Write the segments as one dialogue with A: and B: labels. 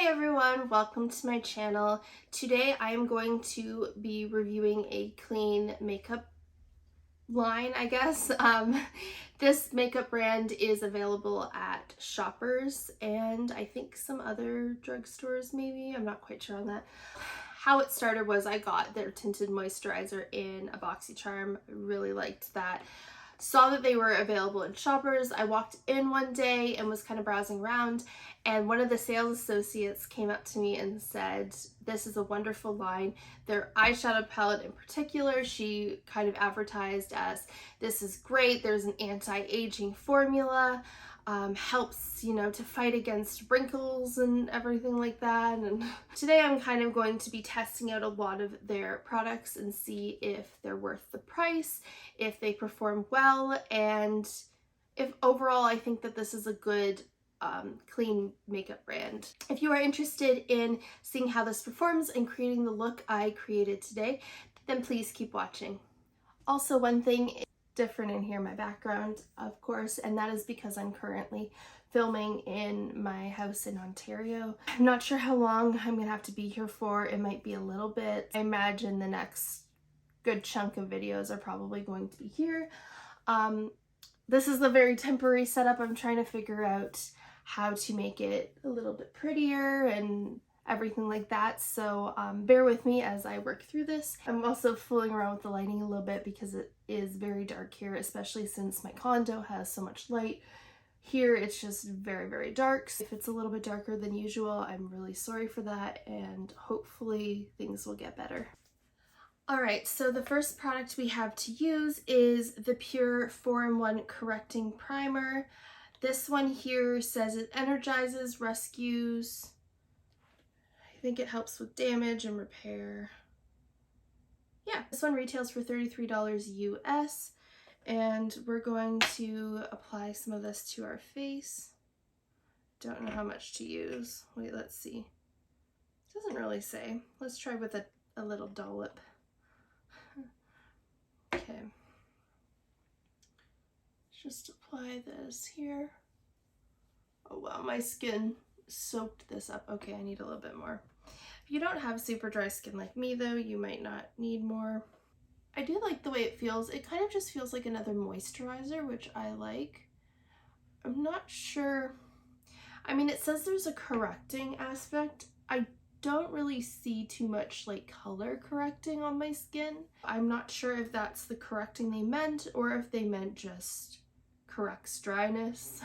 A: Hi everyone, welcome to my channel. Today I am going to be reviewing a clean makeup line, I guess. This makeup brand is available at Shoppers and I think some other drugstores maybe, I'm not quite sure on that. How it started was I got their tinted moisturizer in a BoxyCharm, really liked that. Saw that they were available in Shoppers. I walked in one day and was kind of browsing around, and one of the sales associates came up to me and said, this is a wonderful line. Their eyeshadow palette in particular, she kind of advertised as, this is great, there's an anti-aging formula, helps, you know, to fight against wrinkles and everything like that. And today I'm kind of going to be testing out a lot of their products and see if they're worth the price, if they perform well, and if overall I think that this is a good clean makeup brand. If you are interested in seeing how this performs and creating the look I created today, then please keep watching. Also, one thing different in here, my background, of course, and that is because I'm currently filming in my house in Ontario. I'm not sure how long I'm gonna have to be here for. It might be a little bit. I imagine the next good chunk of videos are probably going to be here. This is a very temporary setup. I'm trying to figure out how to make it a little bit prettier and everything like that, so bear with me as I work through this. I'm also fooling around with the lighting a little bit because it is very dark here, especially since my condo has so much light. Here it's just very, very dark. So if it's a little bit darker than usual, I'm really sorry for that, and hopefully things will get better. Alright, so the first product we have to use is the Pur 4-in-1 Correcting Primer. This one here says it energizes, rescues, I think it helps with damage and repair. Yeah, this one retails for $33 US, and we're going to apply some of this to our face. Don't know how much to use. Wait, let's see. It doesn't really say. Let's try with a little dollop. Okay. Just apply this here. Oh wow, my skin soaked this up. Okay, I need a little bit more. If you don't have super dry skin like me though, you might not need more. I do like the way it feels. It kind of just feels like another moisturizer, which I like. I'm not sure. I mean, it says there's a correcting aspect. I don't really see too much like color correcting on my skin. I'm not sure if that's the correcting they meant or if they meant just corrects dryness.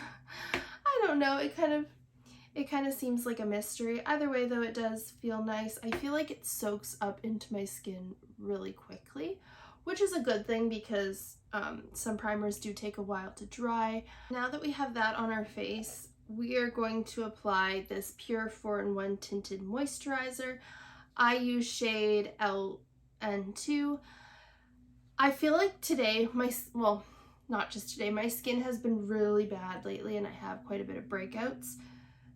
A: I don't know. It kind of seems like a mystery. Either way though, it does feel nice. I feel like it soaks up into my skin really quickly, which is a good thing because some primers do take a while to dry. Now that we have that on our face, we are going to apply this Pur 4-in-1 Tinted Moisturizer. I use shade LN2. I feel like today, not just today, my skin has been really bad lately and I have quite a bit of breakouts.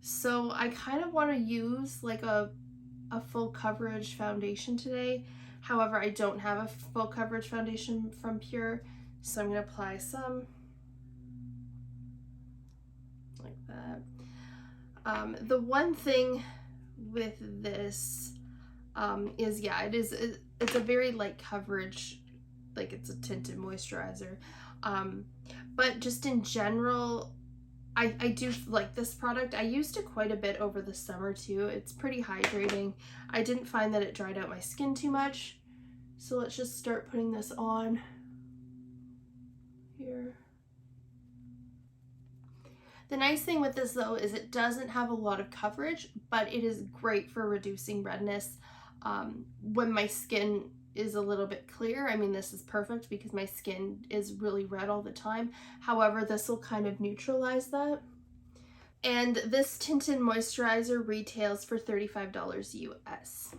A: So I kind of want to use like a full coverage foundation today. However, I don't have a full coverage foundation from Pur, so I'm going to apply some like that. The one thing with this is, yeah, it's a very light coverage, like it's a tinted moisturizer. But just in general, I do like this product. I used it quite a bit over the summer too. It's pretty hydrating. I didn't find that it dried out my skin too much. So let's just start putting this on here. The nice thing with this though is it doesn't have a lot of coverage, but it is great for reducing redness when my skin is a little bit clear. I mean, this is perfect because my skin is really red all the time. However, this will kind of neutralize that. And this tinted moisturizer retails for $35 US.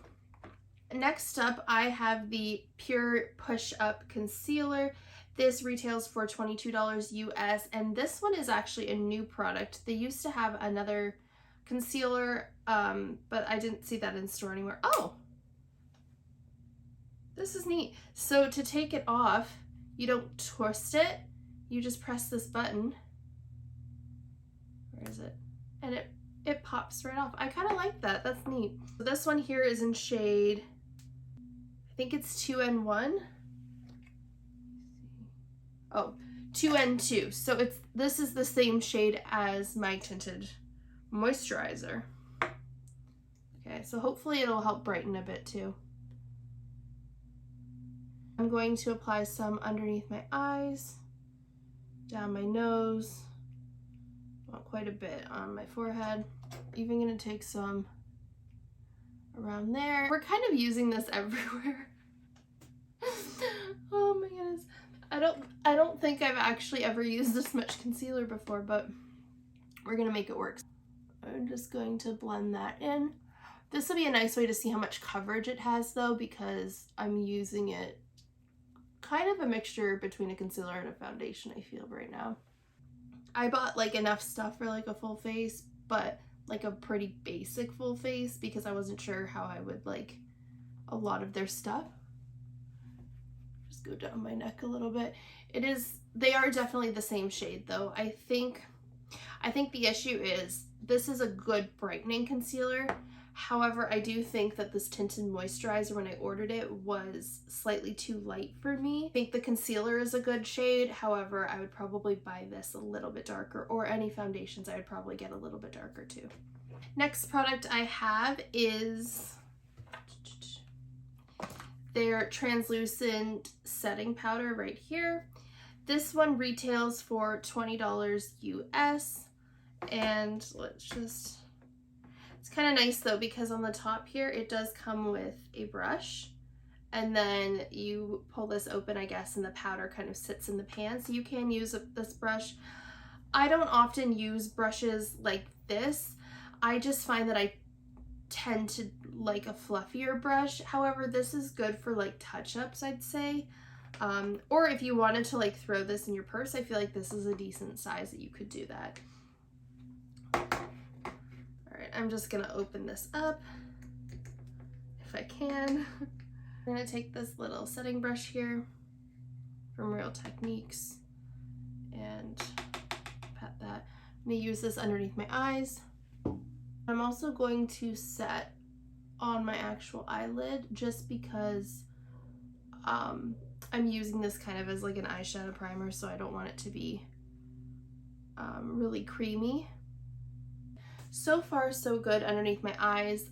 A: Next up, I have the Pur Push Up Concealer. This retails for $22 US, and this one is actually a new product. They used to have another concealer, but I didn't see that in store anywhere. Oh! This is neat. So to take it off, you don't twist it, you just press this button. Where is it? And it it pops right off. I kind of like that. That's neat. So this one here is in shade, I think it's 2N1. Oh, 2N2. So this is the same shade as my Tinted Moisturizer. Okay, so hopefully it'll help brighten a bit too. I'm going to apply some underneath my eyes, down my nose, want quite a bit on my forehead. Even gonna take some around there. We're kind of using this everywhere. Oh my goodness. I don't think I've actually ever used this much concealer before, but we're gonna make it work. I'm just going to blend that in. This will be a nice way to see how much coverage it has though, because I'm using it kind of a mixture between a concealer and a foundation, I feel right now. I bought like enough stuff for like a full face, but like a pretty basic full face because I wasn't sure how I would like a lot of their stuff. Just go down my neck a little bit. They are definitely the same shade though. I think the issue is this is a good brightening concealer. However, I do think that this Tinted Moisturizer, when I ordered it, was slightly too light for me. I think the concealer is a good shade. However, I would probably buy this a little bit darker, or any foundations I would probably get a little bit darker too. Next product I have is their translucent setting powder right here. This one retails for $20 US, and it's kind of nice though because on the top here it does come with a brush, and then you pull this open, I guess, and the powder kind of sits in the pan, so you can use this brush. I don't often use brushes like this. I just find that I tend to like a fluffier brush. However, this is good for like touch-ups, I'd say. Or if you wanted to like throw this in your purse, I feel like this is a decent size that you could do that. Alright, I'm just gonna open this up if I can. I'm gonna take this little setting brush here from Real Techniques and pat that. I'm gonna use this underneath my eyes. I'm also going to set on my actual eyelid just because I'm using this kind of as like an eyeshadow primer, so I don't want it to be really creamy. So far so good underneath my eyes.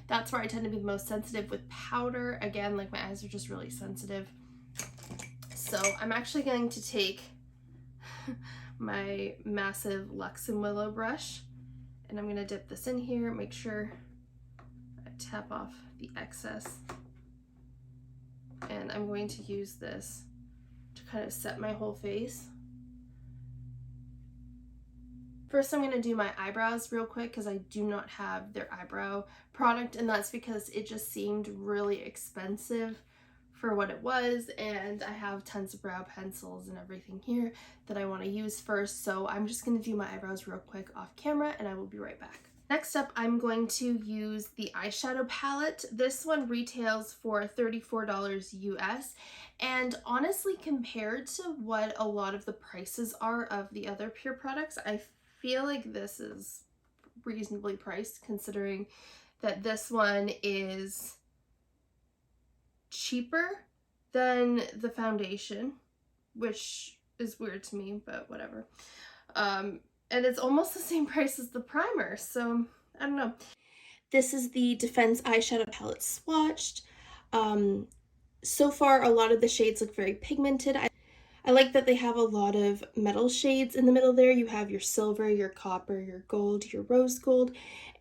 A: That's where I tend to be the most sensitive with powder. Again, like my eyes are just really sensitive. So I'm actually going to take my massive Luxe and Willow brush, and I'm going to dip this in here, make sure I tap off the excess. And I'm going to use this to kind of set my whole face. First, I'm going to do my eyebrows real quick because I do not have their eyebrow product, and that's because it just seemed really expensive for what it was, and I have tons of brow pencils and everything here that I want to use first, so I'm just going to do my eyebrows real quick off camera and I will be right back. Next up, I'm going to use the eyeshadow palette. This one retails for $34 US, and honestly, compared to what a lot of the prices are of the other Pur products, I feel like this is reasonably priced considering that this one is cheaper than the foundation, which is weird to me, but whatever. And it's almost the same price as the primer, so I don't know. This is the Defense eyeshadow palette swatched. So far, a lot of the shades look very pigmented. I like that they have a lot of metal shades in the middle there. You have your silver, your copper, your gold, your rose gold,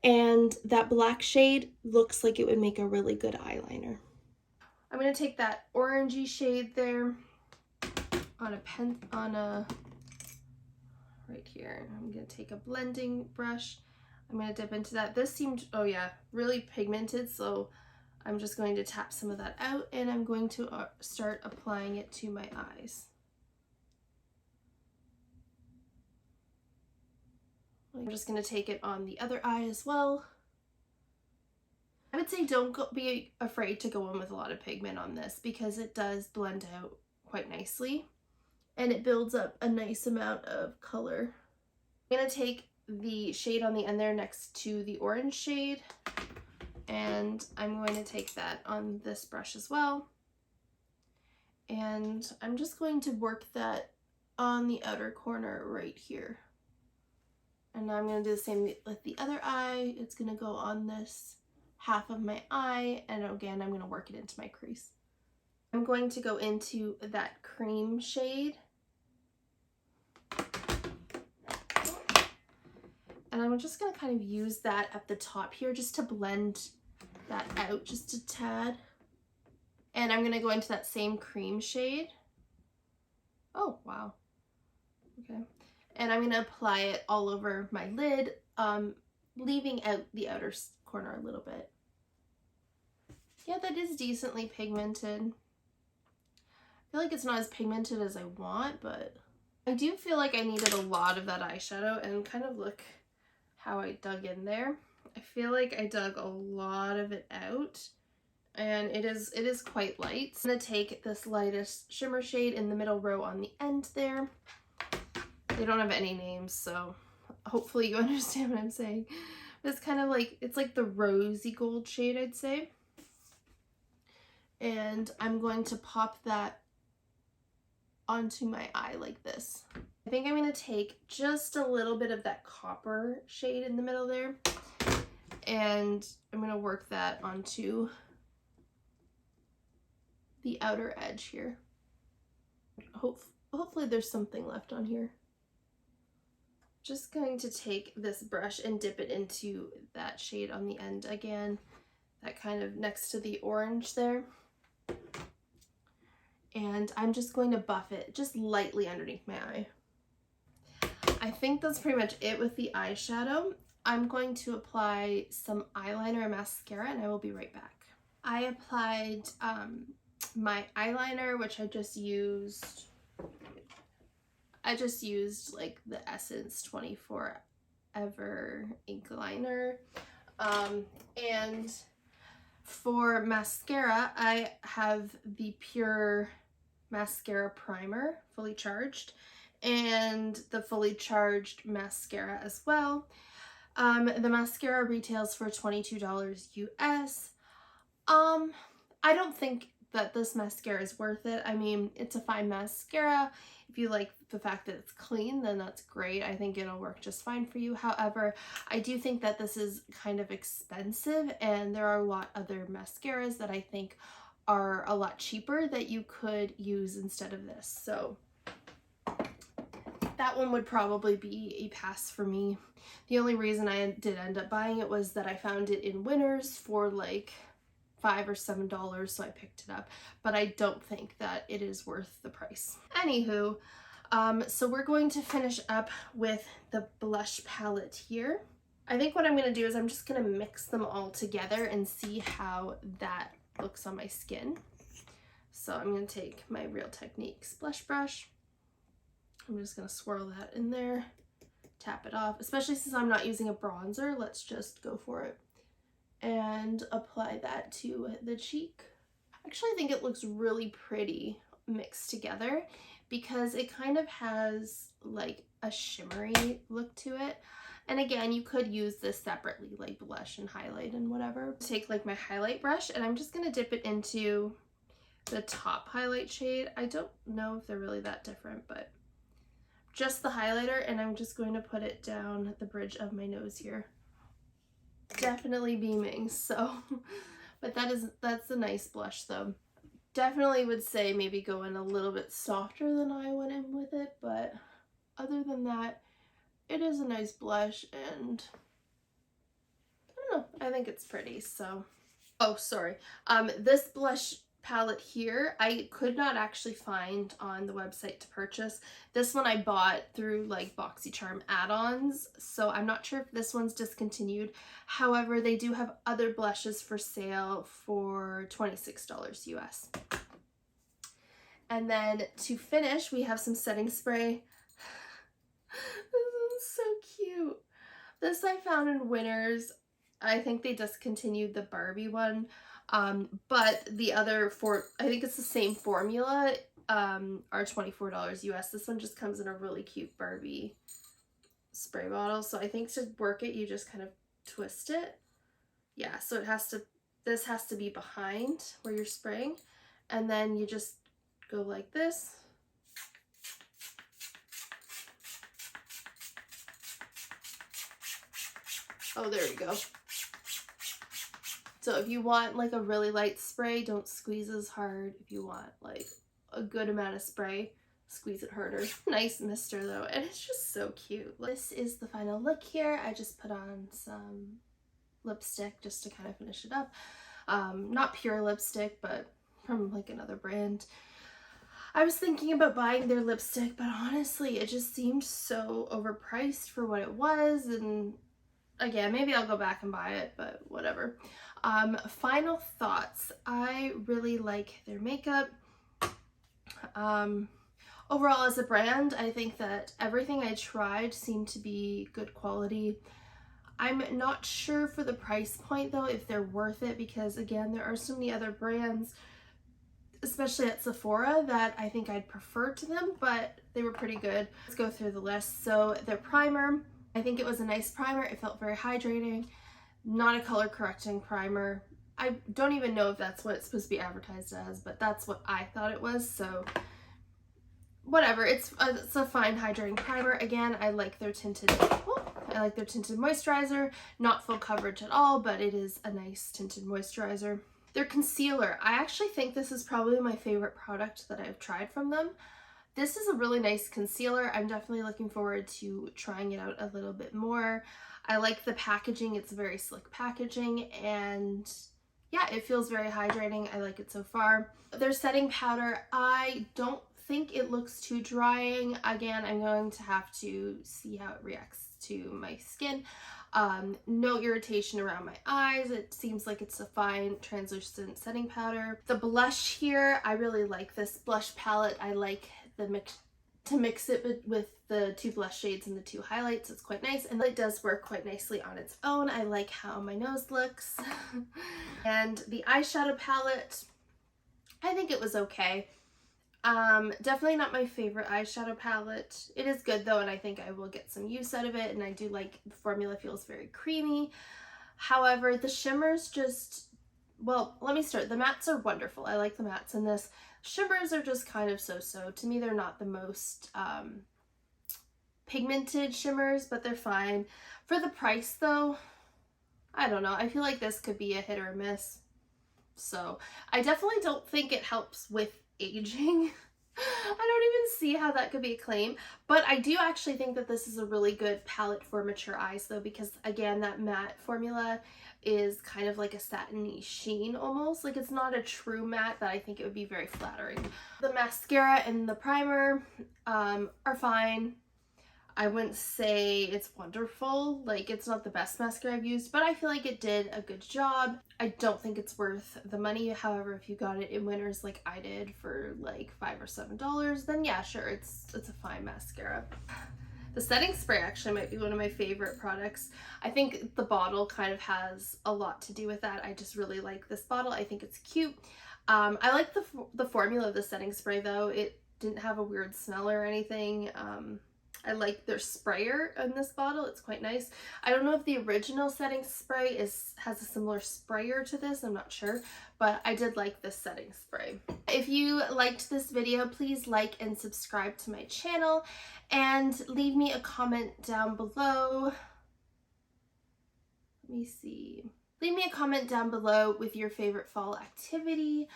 A: and that black shade looks like it would make a really good eyeliner. I'm going to take that orangey shade there on a right here. I'm going to take a blending brush. I'm going to dip into that. This seemed, oh yeah, really pigmented, so I'm just going to tap some of that out, and I'm going to start applying it to my eyes. I'm just going to take it on the other eye as well. I would say don't be afraid to go in with a lot of pigment on this because it does blend out quite nicely and it builds up a nice amount of color. I'm going to take the shade on the end there next to the orange shade, and I'm going to take that on this brush as well. And I'm just going to work that on the outer corner right here. And now I'm going to do the same with the other eye. It's going to go on this half of my eye, and again, I'm going to work it into my crease. I'm going to go into that cream shade. And I'm just going to kind of use that at the top here just to blend that out just a tad. And I'm going to go into that same cream shade. Oh, wow. Okay. And I'm going to apply it all over my lid, leaving out the outer corner a little bit. Yeah, that is decently pigmented. I feel like it's not as pigmented as I want, but I do feel like I needed a lot of that eyeshadow, and kind of look how I dug in there. I feel like I dug a lot of it out, and it is quite light. I'm going to take this lightest shimmer shade in the middle row on the end there. They don't have any names, so hopefully you understand what I'm saying. But it's kind of like, it's like the rosy gold shade, I'd say. And I'm going to pop that onto my eye like this. I think I'm going to take just a little bit of that copper shade in the middle there, and I'm going to work that onto the outer edge here. Hopefully there's something left on here. Just going to take this brush and dip it into that shade on the end again, that kind of next to the orange there. And I'm just going to buff it just lightly underneath my eye. I think that's pretty much it with the eyeshadow. I'm going to apply some eyeliner and mascara, and I will be right back. I applied my eyeliner, which I just used like the Essence 24 Ever ink liner. And for mascara, I have the Pur Mascara Primer, fully charged, and the fully charged mascara as well. The mascara retails for $22 US. I don't think that this mascara is worth it. I mean, it's a fine mascara. If you like the fact that it's clean, then that's great. I think it'll work just fine for you. However, I do think that this is kind of expensive, and there are a lot other mascaras that I think are a lot cheaper that you could use instead of this. So that one would probably be a pass for me. The only reason I did end up buying it was that I found it in Winners for like $5 or $7, so I picked it up, but I don't think that it is worth the price. Anywho, so we're going to finish up with the blush palette here. I think what I'm going to do is I'm just going to mix them all together and see how that looks on my skin. So I'm going to take my Real Techniques blush brush. I'm just going to swirl that in there, tap it off, especially since I'm not using a bronzer. Let's just go for it and apply that to the cheek. Actually, I think it looks really pretty mixed together because it kind of has like a shimmery look to it. And again, you could use this separately, like blush and highlight and whatever. Take like my highlight brush, and I'm just gonna dip it into the top highlight shade. I don't know if they're really that different, but just the highlighter, and I'm just going to put it down the bridge of my nose here. Definitely beaming, so, but that's a nice blush though. Definitely would say maybe go in a little bit softer than I went in with it, but other than that, it is a nice blush, and I don't know, I think it's pretty. So, oh, sorry. This blush palette here, I could not actually find on the website to purchase. This one I bought through like BoxyCharm add-ons, so I'm not sure if this one's discontinued. However, they do have other blushes for sale for $26 US. And then to finish, we have some setting spray. This is so cute. This I found in Winners. I think they discontinued the Barbie one. But the other I think it's the same formula, are $24 US. This one just comes in a really cute Barbie spray bottle. So I think to work it, you just kind of twist it. Yeah, so it has to, this has to be behind where you're spraying. And then you just go like this. Oh, there you go. So if you want like a really light spray, don't squeeze as hard. If you want like a good amount of spray, squeeze it harder. Nice mister though, and it's just so cute. This is the final look here. I just put on some lipstick just to kind of finish it up. Not pure lipstick, but from like another brand. I was thinking about buying their lipstick, but honestly, it just seemed so overpriced for what it was, and again, maybe I'll go back and buy it, but whatever. Final thoughts. I really like their makeup. Overall, as a brand, I think that everything I tried seemed to be good quality. I'm not sure for the price point though if they're worth it, because again, there are so many other brands, especially at Sephora, that I think I'd prefer to them, but they were pretty good. Let's go through the list. So their primer, I think it was a nice primer. It felt very hydrating, not a color correcting primer. I don't even know if that's what it's supposed to be advertised as, but that's what I thought it was. So whatever, it's a fine hydrating primer. Again, I like their tinted, I like their tinted moisturizer. Not full coverage at all, but it is a nice tinted moisturizer. Their concealer, I actually think this is probably my favorite product that I've tried from them. This is a really nice concealer. I'm definitely looking forward to trying it out a little bit more. I like the packaging. It's very slick packaging, and yeah, it feels very hydrating. I like it so far. Their setting powder, I don't think it looks too drying. Again, I'm going to have to see how it reacts to my skin. No irritation around my eyes. It seems like it's a fine translucent setting powder. The blush here, I really like this blush palette. I like the mix it with the two blush shades and the two highlights. It's quite nice, and it does work quite nicely on its own. I like how my nose looks. And the eyeshadow palette, I think it was okay. Definitely not my favorite eyeshadow palette. It is good though, and I think I will get some use out of it, and I do like the formula. Feels very creamy. However, the shimmers just, well, let me start. The mattes are wonderful. I like the mattes in this. Shimmers are just kind of so-so. To me, they're not the most pigmented shimmers, but they're fine. For the price though, I don't know. I feel like this could be a hit or miss. So I definitely don't think it helps with aging. I don't even see how that could be a claim, but I do actually think that this is a really good palette for mature eyes though, because again, that matte formula is kind of like a satiny sheen almost. Like, it's not a true matte that I think it would be very flattering. The mascara and the primer are fine. I wouldn't say it's wonderful. Like, it's not the best mascara I've used, but I feel like it did a good job. I don't think it's worth the money. However, if you got it in Winners like I did for like $5 or $7, then yeah, sure, it's a fine mascara. The setting spray actually might be one of my favorite products. I think the bottle kind of has a lot to do with that. I just really like this bottle. I think it's cute. I like the formula of the setting spray though. It didn't have a weird smell or anything. I like their sprayer in this bottle. It's quite nice. I don't know if the original setting spray has a similar sprayer to this. I'm not sure, but I did like this setting spray. If you liked this video, please like and subscribe to my channel, and leave me a comment down below. Let me see. Leave me a comment down below with your favorite fall activity.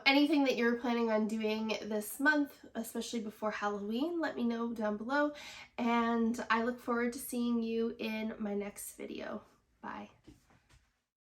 A: Anything that you're planning on doing this month, especially before Halloween, let me know down below, and I look forward to seeing you in my next video. Bye.